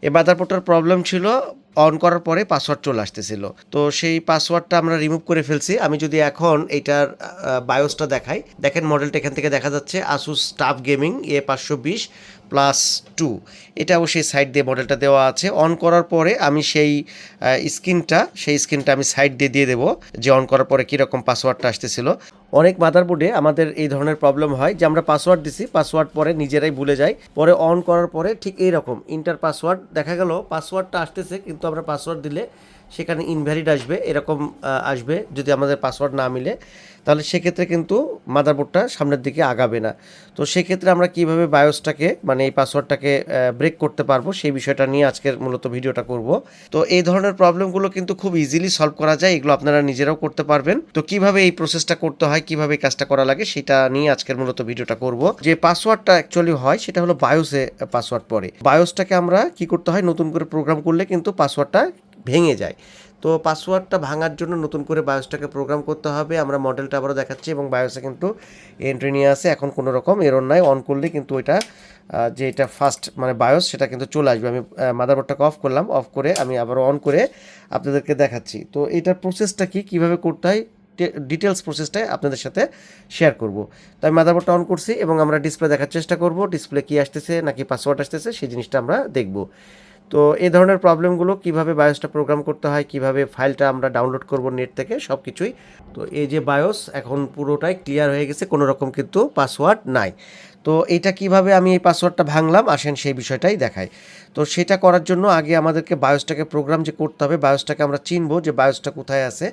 এই মাদারবোর্ডটার প্রবলেম ছিল অন করার পরে পাসওয়ার্ড চলে আসতেছিল। তো সেই পাসওয়ার্ডটা আমরা রিমুভ করে ফেলছি। আমি যদি এখন এইটার বায়োসটা দেখাই, দেখেন মডেলটা এখান থেকে দেখা যাচ্ছে আসুস টাফ গেমিং A520+2। এটা অবশ্যই সাইড দিয়ে মডেলটা দেওয়া আছে। অন করার পরে আমি সেই স্ক্রিনটা আমি সাইড দিয়ে দিয়ে দেবো যে অন করার পরে কীরকম পাসওয়ার্ডটা আসতেছিল। অনেক মাদারবোর্ডে আমাদের এই ধরনের প্রবলেম হয় যে আমরা পাসওয়ার্ড দিছি, পাসওয়ার্ড পরে নিজেরাই ভুলে যাই, পরে অন করার পরে ঠিক এইরকম ইন্টার পাসওয়ার্ড দেখা গেল পাসওয়ার্ডটা আসতেছে কিন্তু আমরা পাসওয়ার্ড দিলে সেখানে ইনভ্যালিড আসবে, এরকম আসবে যদি আমাদের পাসওয়ার্ড না মিলে, তাহলে সেক্ষেত্রে কিন্তু মাদারবোর্ডটা সামনের দিকে আগাবে না। তো সেক্ষেত্রে আমরা কিভাবে বায়োসটাকে মানে এই পাসওয়ার্ডটাকে ব্রেক করতে পারবো সেই বিষয়টা নিয়ে আজকের মূলত ভিডিওটা করব। তো এই ধরনের প্রবলেমগুলো কিন্তু খুব ইজিলি সলভ করা যায়, এগুলো আপনারা নিজেরাও করতে পারবেন। তো কিভাবে এই প্রসেসটা করতে হয়, কিভাবে এই কাজটা করা লাগে সেটা নিয়ে আজকের মূলত ভিডিওটা করব। যে পাসওয়ার্ডটা অ্যাকচুয়ালি হয় সেটা হলো বায়োসে পাসওয়ার্ড পড়ে। বায়োসটাকে আমরা কি করতে হয়, নতুন করে প্রোগ্রাম করলে কিন্তু পাসওয়ার্ডটা ভেঙে যায়। তো পাসওয়ার্ডটা ভাঙার জন্য নতুন করে বায়োসটাকে প্রোগ্রাম করতে হবে। আমরা মডেলটা আবারও দেখাচ্ছি এবং বায়োসে কিন্তু এন্ট্রি নিয়ে আসে, এখন কোনো রকম এরর নাই। অন করলে কিন্তু ওইটা যে এটা ফার্স্ট মানে বায়োস সেটা কিন্তু চলে আসবে। আমি মাদারবোর্ডটাকে অফ করলাম, অফ করে আমি আবারও অন করে আপনাদেরকে দেখাচ্ছি। তো এটার প্রসেসটা কীভাবে করতে হয় ডিটেলস প্রসেসটাই আপনাদের সাথে শেয়ার করব। তো আমি মাদারবোর্ডটা অন করছি এবং আমরা ডিসপ্লে দেখার চেষ্টা করব, ডিসপ্লে কী আসতেছে নাকি পাসওয়ার্ড আসতেছে সেই জিনিসটা আমরা দেখব। তো এই ধরনের প্রবলেমগুলো কিভাবে বায়োসটা প্রোগ্রাম করতে হয়, কিভাবে ফাইলটা আমরা ডাউনলোড করব নেট থেকে, সব কিছুই। তো এই যে বায়োস এখন পুরোটাই ক্লিয়ার হয়ে গেছে, কোনো রকম কিন্তু পাসওয়ার্ড নাই। তো এটা কিভাবে আমি এই পাসওয়ার্ডটা ভাঙলাম আসেন সেই বিষয়টাই দেখাই। তো সেটা করার জন্য আগে আমাদেরকে বায়োসটাকে প্রোগ্রাম যে করতে হবে, বায়োসটাকে আমরা চিনবো যে বায়োসটা কোথায় আছে।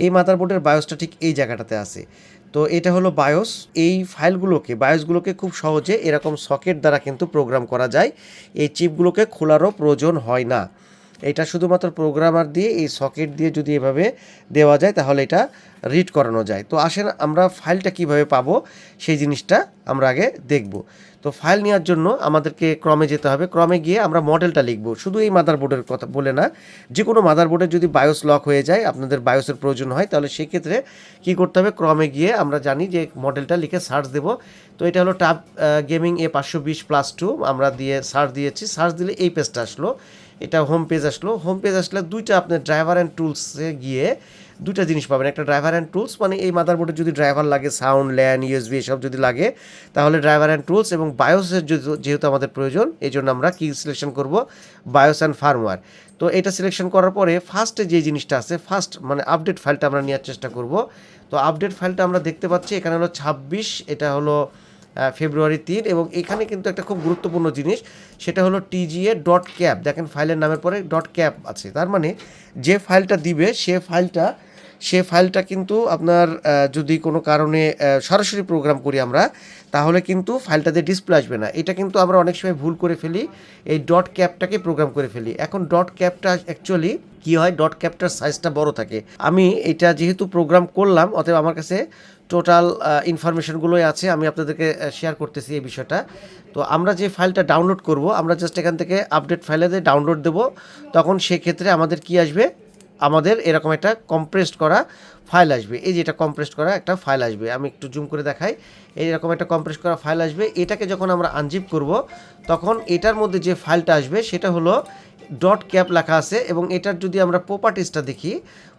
এই মাদারবোর্ডের বায়োসটা ঠিক এই জায়গাটাতে আছে। তো এটা হলো বায়োস। এই বায়োসগুলোকে খুব সহজে এরকম সকেট দ্বারা কিন্তু প্রোগ্রাম করা যায়। এই চিপগুলোকে খোলারও প্রয়োজন হয় না। এটা শুধুমাত্র প্রোগ্রামার দিয়ে এই সকেট দিয়ে যদি এভাবে দেওয়া যায় তাহলে এটা রিড করানো যায়। তো আসেন আমরা ফাইলটা কিভাবে পাবো সেই জিনিসটা আমরা আগে দেখব। তো ফাইল নেওয়ার জন্য আমাদেরকে ক্রমে যেতে হবে, ক্রমে গিয়ে আমরা মডেলটা লিখব। শুধু এই মাদারবোর্ডের কথা বলে না, যে কোনো মাদারবোর্ডে যদি বায়োস লক হয়ে যায়, আপনাদের বায়োসের প্রয়োজন হয়, তাহলে সেক্ষেত্রে কী করতে হবে, ক্রমে গিয়ে আমরা জানি যে মডেলটা লিখে সার্চ দেব। তো এটা হলো টাফ গেমিং A520+2, আমরা দিয়ে সার্চ দিয়েছি, সার্চ দিলে এই পেজটা আসলো, এটা হোম পেজ আসলো। হোম পেজ আসলে দুইটা আপনার ড্রাইভার অ্যান্ড টুলসে গিয়ে দুইটা জিনিস পাবেন। একটা ড্রাইভার অ্যান্ড টুলস, মানে এই মাদারবোর্ডে যদি ড্রাইভার লাগে, সাউন্ড, ল্যান, ইউএসবি এসব যদি লাগে তাহলে ড্রাইভার অ্যান্ড টুলস, এবং বায়োসের যেহেতু আমাদের প্রয়োজন এই জন্য আমরা কি সিলেকশন করব, বায়োস অ্যান্ড ফার্মওয়্যার। তো এটা সিলেকশন করার পরে ফার্স্টে যে জিনিসটা আছে, ফার্স্ট মানে আপডেট ফাইলটা আমরা নেওয়ার চেষ্টা করব। তো আপডেট ফাইলটা আমরা দেখতে পাচ্ছি এখানে হলো 26, এটা হলো ফেব্রুয়ারি 3, এবং এখানে কিন্তু একটা খুব গুরুত্বপূর্ণ জিনিস, সেটা হলো TGA.cap। দেখেন ফাইলের নামের পরে .cap আছে, তার মানে যে ফাইলটা দিবে সে ফাইলটা কিন্তু আপনার যদি কোনো কারণে সরাসরি প্রোগ্রাম করি আমরা, তাহলে কিন্তু ফাইলটাতে ডিসপ্লে আসবে না। এটা কিন্তু আমরা অনেক সময় ভুল করে ফেলি, এই .capটাকে প্রোগ্রাম করে ফেলি। এখন .capটা অ্যাকচুয়ালি কী হয়, .capটার সাইজটা বড় থাকে। আমি এটা যেহেতু প্রোগ্রাম করলাম, অতএব আমার কাছে টোটাল ইনফরমেশনগুলোই আছে, আমি আপনাদেরকে শেয়ার করতেছি এই বিষয়টা। তো আমরা যে ফাইলটা ডাউনলোড করব, আমরা জাস্ট এখান থেকে আপডেট ফাইলে ডাউনলোড দেব, তখন সেক্ষেত্রে আমাদের কি আসবে, আমাদের এরকম একটা কম্প্রেসড করা ফাইল আসবে। এই যে এটা কম্প্রেসড করা একটা ফাইল আসবে, আমি একটু জুম করে দেখাই, এইরকম একটা কম্প্রেস করা ফাইল আসবে। এটাকে যখন আমরা আনজিপ করব তখন এটার মধ্যে যে ফাইলটা আসবে সেটা হলো .cap লেখা আছে, এবং এটার যদি আমরা প্রপার্টিসটা দেখি,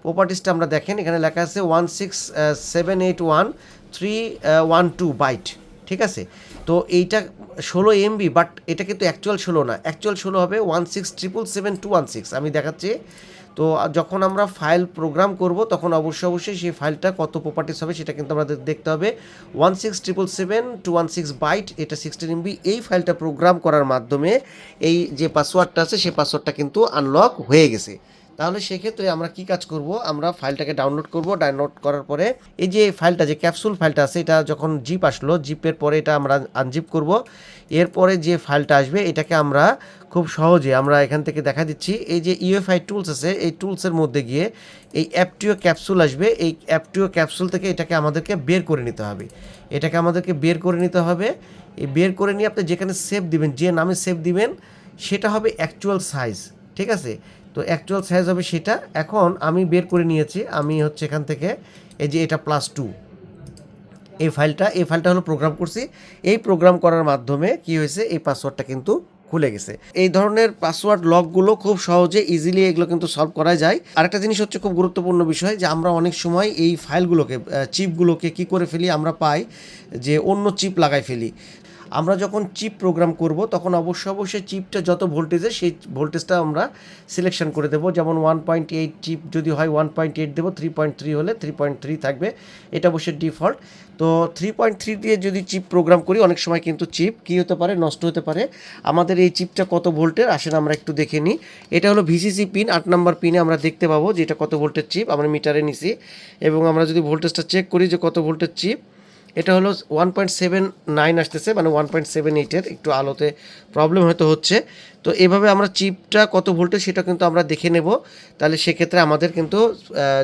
প্রপার্টিসটা আমরা দেখেন এখানে লেখা আছে 16781.312 বাইট, ঠিক আছে। তো এইটা 16 MB, বাট এটা কিন্তু অ্যাকচুয়াল 16 না, অ্যাকচুয়াল 16 হবে 16777.216, আমি দেখাচ্ছি। তো যখন আমরা ফাইল প্রোগ্রাম করব তখন অবশ্যই সেই ফাইলটা কত প্রপার্টিস হবে সেটা কিন্তু আমাদের দেখতে হবে। 16777.216 বাইট, এটা 16 MB। এই ফাইলটা প্রোগ্রাম করার মাধ্যমে এই যে পাসওয়ার্ডটা আছে সেই পাসওয়ার্ডটা কিন্তু আনলক হয়ে গেছে। তাহলে সেক্ষেত্রে আমরা কি কাজ করব, আমরা ফাইলটাকে ডাউনলোড করব। ডাউনলোড করার পরে এই যে ফাইলটা, যে ক্যাপসুল ফাইলটা আছে, এটা যখন জিপ আসলো, জিপের পরে এটা আমরা আনজিপ করব। এরপরে যে ফাইলটা আসবে এটাকে আমরা খুব সহজে আমরা এখান থেকে দেখা দিচ্ছি, এই যে ইউএফআই টুলস আছে, এই টুলসের মধ্যে গিয়ে এই অ্যাপটিও ক্যাপসুল আসবে। এই অ্যাপটিও ক্যাপসুল থেকে এটাকে আমাদেরকে বের করে নিতে হবে। এই বের করে নিয়ে আপনি যেখানে সেভ দিবেন, যে নামে সেভ দিবেন সেটা হবে অ্যাকচুয়াল সাইজ, ঠিক আছে। তো অ্যাকচুয়াল সাইজ হবে সেটা। এখন আমি বের করে নিয়েছি, আমি হচ্ছে এখান থেকে এই যে এটা +2, এই ফাইলটা হলো প্রোগ্রাম করছি। এই প্রোগ্রাম করার মাধ্যমে কি হয়েছে, এই পাসওয়ার্ডটা কিন্তু খুলে গেছে। এই ধরনের পাসওয়ার্ড লকগুলো খুব সহজে ইজিলি এগুলো কিন্তু সলভ করা যায়। আরেকটা জিনিস হচ্ছে খুব গুরুত্বপূর্ণ বিষয় যে আমরা অনেক সময় এই ফাইলগুলোকে চিপগুলোকে কি করে ফেলি, আমরা পাই যে অন্য চিপ লাগাই ফেলি। আমরা যখন চিপ প্রোগ্রাম করব তখন অবশ্যই চিপটা যত ভোল্টেজে সেই ভোল্টেজটা আমরা সিলেকশন করে দেবো। যেমন 1.8 চিপ যদি হয় 1.8 দেবো, 3.3 হলে 3.3 থাকবে, এটা অবশ্যই ডিফল্ট। তো 3.3 দিয়ে যদি চিপ প্রোগ্রাম করি অনেক সময় কিন্তু চিপ কী হতে পারে, নষ্ট হতে পারে। আমাদের এই চিপটা কত ভোল্টের আসেন আমরা একটু দেখে নিই। এটা হলো ভিসিসি পিন, 8 নম্বর পিনে আমরা দেখতে পাবো যে এটা কত ভোল্টের চিপ। আমরা মিটারে নিছি এবং আমরা যদি ভোল্টেজটা চেক করি যে কত ভোল্টের চিপ, এটা হলো 1.79 আসতেছে, মানে 1.78-এর একটু আলোতে প্রবলেম হয়তো হচ্ছে। তো এভাবে আমরা চিপটা কত ভোল্টেজ সেটা কিন্তু আমরা দেখে নেব। তাহলে সেক্ষেত্রে আমাদের কিন্তু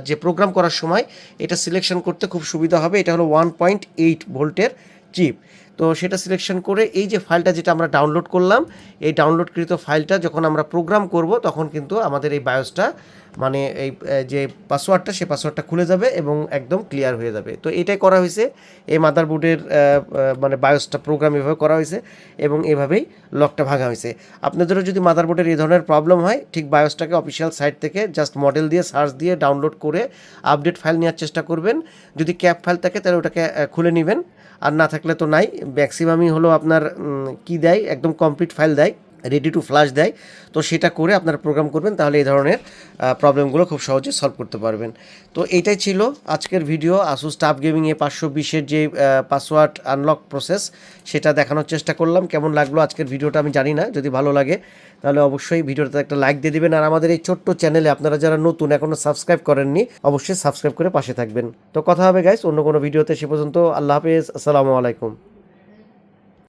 যে প্রোগ্রাম করার সময় এটা সিলেকশন করতে খুব সুবিধা হবে। এটা হলো 1.8 ভোল্টের চিপ। তো সেটা সিলেকশন করে এই যে ফাইলটা যেটা আমরা ডাউনলোড করলাম, এই ডাউনলোডকৃত ফাইলটা যখন আমরা প্রোগ্রাম করব তখন কিন্তু আমাদের এই বায়োসটা মানে এই যে পাসওয়ার্ডটা সে পাসওয়ার্ডটা খুলে যাবে এবং একদম ক্লিয়ার হয়ে যাবে। তো এটাই করা হয়েছে, এই মাদারবোর্ডের মানে বায়োসটা প্রোগ্রাম এভাবে করা হয়েছে এবং এভাবেই লকটা ভাঙা হয়েছে। আপনাদেরও যদি মাদারবোর্ডের এই ধরনের প্রবলেম হয়, ঠিক বায়োসটাকে অফিসিয়াল সাইট থেকে জাস্ট মডেল দিয়ে সার্চ দিয়ে ডাউনলোড করে আপডেট ফাইল নেওয়ার চেষ্টা করবেন। যদি ক্যাপ ফাইল থাকে তাহলে ওটাকে খুলে নেবেন, আর না থাকলে তো নাই। ম্যাক্সিমামই হলো আপনার কি দেয়, একদম কমপ্লিট ফাইল দেয়, রেডি টু ফ্ল্যাশ দেয়। তো সেটা করে আপনারা প্রোগ্রাম করবেন, তাহলে এই ধরনের প্রবলেমগুলো খুব সহজে সলভ করতে পারবেন। তো এইটাই ছিল আজকের ভিডিও। আসুস টাফ গেমিংয়ে 520-এর যে পাসওয়ার্ড আনলক প্রসেস সেটা দেখানোর চেষ্টা করলাম। কেমন লাগলো আজকের ভিডিওটা আমি জানি না, যদি ভালো লাগে তাহলে অবশ্যই ভিডিওটাতে একটা লাইক দিয়ে দিবেন। আর আমাদের এই ছোট্ট চ্যানেলে আপনারা যারা নতুন এখনও সাবস্ক্রাইব করেননি অবশ্যই সাবস্ক্রাইব করে পাশে থাকবেন। তো কথা হবে গাইস অন্য কোনো ভিডিওতে, সে পর্যন্ত আল্লাহ হাফেজ, আসসালামু আলাইকুম।